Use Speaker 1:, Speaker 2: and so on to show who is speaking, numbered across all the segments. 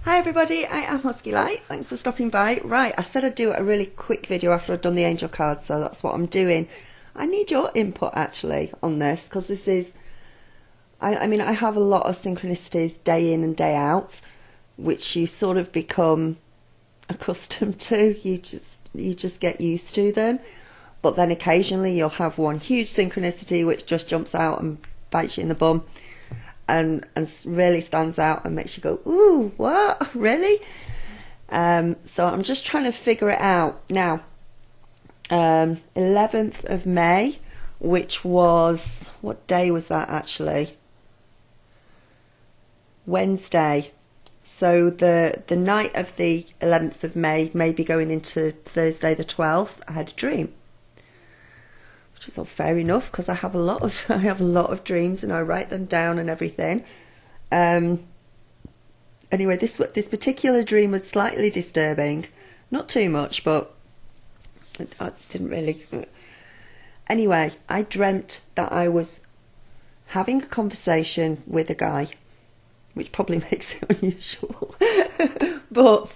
Speaker 1: Hi everybody, I am Husky Light. Thanks for stopping by. Right, I said I'd do a really quick video after I'd done the angel cards, so that's what I'm doing. I need your input actually on this because this is, I mean, I have a lot of synchronicities day in and day out, which you sort of become accustomed to. You just get used to them. But then occasionally you'll have one huge synchronicity which just jumps out and bites you in the bum. And really stands out and makes you go, ooh, what? Really? So I'm just trying to figure it out. Now, 11th of May, which was, what day was that actually? Wednesday. So the night of the 11th of May, maybe going into Thursday the 12th, I had a dream. Which is all fair enough because I have a lot of dreams and I write them down and everything. Anyway, this particular dream was slightly disturbing, not too much, but I didn't really. Anyway, I dreamt that I was having a conversation with a guy, which probably makes it unusual, but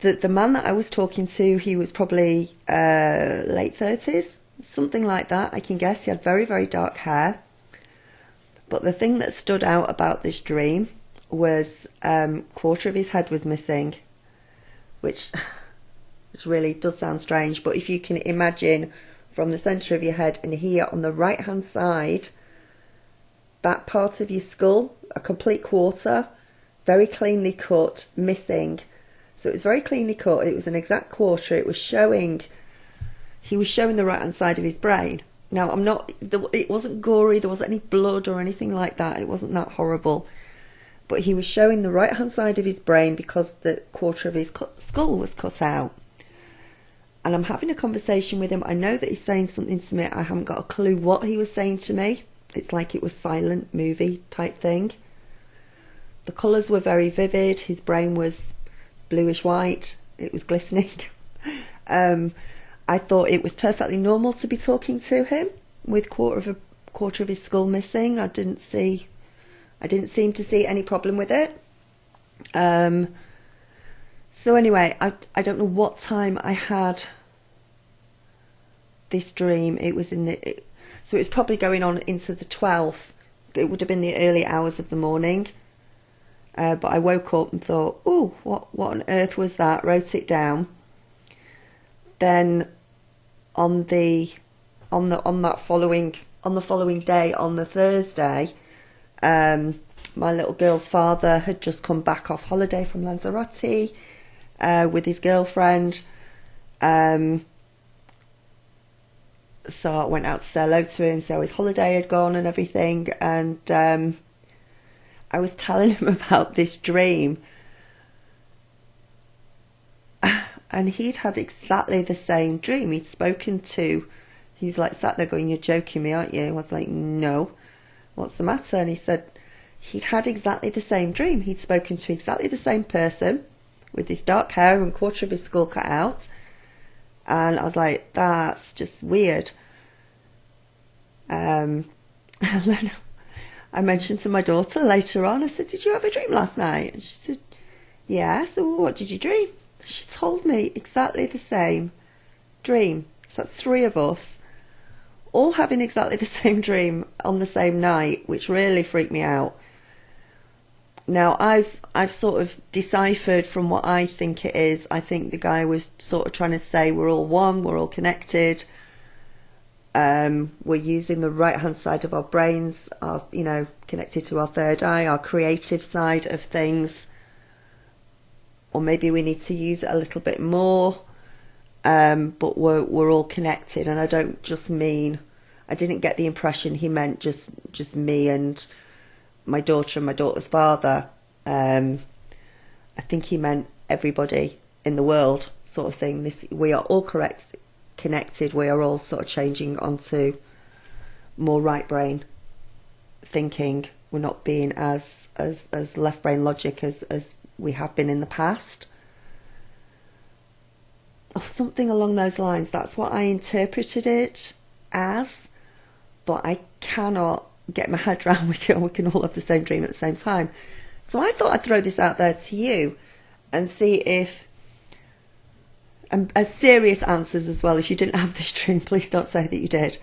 Speaker 1: the man that I was talking to, he was probably late 30s, something like that, I can guess. He had very, very dark hair. But the thing that stood out about this dream was quarter of his head was missing, which really does sound strange. But if you can imagine from the centre of your head and here on the right-hand side, that part of your skull, a complete quarter, very cleanly cut, missing. So it was very cleanly cut. It was an exact quarter. It was showing. He was showing the right hand side of his brain. Now it wasn't gory. There wasn't any blood or anything like that. It wasn't that horrible. But he was showing the right hand side of his brain because the quarter of his skull was cut out. And I'm having a conversation with him. I know that he's saying something to me. I haven't got a clue what he was saying to me. It's like it was silent movie type thing. The colours were very vivid. His brain was bluish white. It was glistening. I thought it was perfectly normal to be talking to him with quarter of his skull missing. I didn't seem to see any problem with it. So anyway, I don't know what time I had this dream. It was so it was probably going on into the 12th. It would have been the early hours of the morning. But I woke up and thought, "Oh, what on earth was that?" Wrote it down. Then on the following day, on the Thursday, my little girl's father had just come back off holiday from Lanzarote with his girlfriend. So I went out to say hello to him, see how his holiday had gone and everything, and I was telling him about this dream, and he'd had exactly the same dream. He'd spoken to, he's like sat there going, "You're joking me, aren't you?" I was like, "No, what's the matter?" And he said he'd had exactly the same dream. He'd spoken to exactly the same person with this dark hair and quarter of his skull cut out. And I was like, that's just weird. And then I mentioned to my daughter later on, I said, "Did you have a dream last night?" And she said, "Yeah." So what did you dream? She told me exactly the same dream. So that's three of us all having exactly the same dream on the same night, which really freaked me out. Now I've sort of deciphered from what I think it is. I think the guy was sort of trying to say we're all one, we're all connected. We're using the right hand side of our brains, connected to our third eye, our creative side of things. Or maybe we need to use it a little bit more. But we're all connected, and I don't just mean. I didn't get the impression he meant just me and my daughter and my daughter's father. I think he meant everybody in the world, sort of thing. We are all connected. We are all sort of changing onto more right brain thinking. We're not being as left brain logic as we have been in the past. Or something along those lines. That's what I interpreted it as, but I cannot get my head around we can all have the same dream at the same time. So I thought I'd throw this out there to you and see if, and as serious answers as well. If you didn't have this dream, please don't say that you did,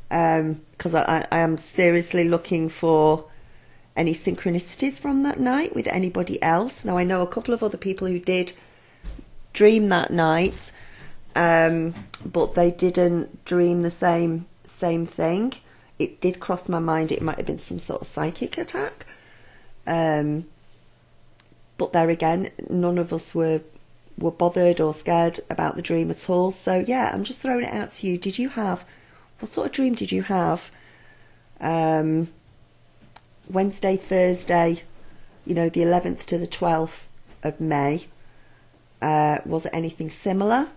Speaker 1: because I am seriously looking for any synchronicities from that night with anybody else. Now I know a couple of other people who did dream that night, but they didn't dream the same thing. It did cross my mind it might have been some sort of psychic attack, but there again, none of us were bothered or scared about the dream at all. So yeah, I'm just throwing it out to you. What sort of dream did you have Wednesday, Thursday, the 11th to the 12th of May? Was it anything similar?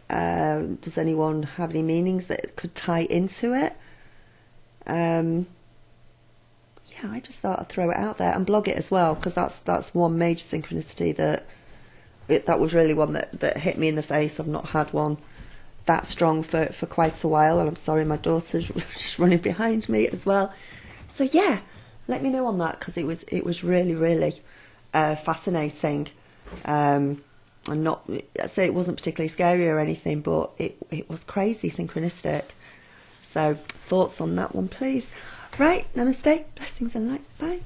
Speaker 1: Does anyone have any meanings that could tie into it? Yeah, I just thought I'd throw it out there and blog it as well, because that's one major synchronicity that was really one that hit me in the face. I've not had one that strong for quite a while, and I'm sorry, my daughter's just running behind me as well. So yeah, let me know on that, because it was really, really fascinating. And I say it wasn't particularly scary or anything, but it was crazy synchronistic. So thoughts on that one, please. Right, namaste, blessings and light, bye.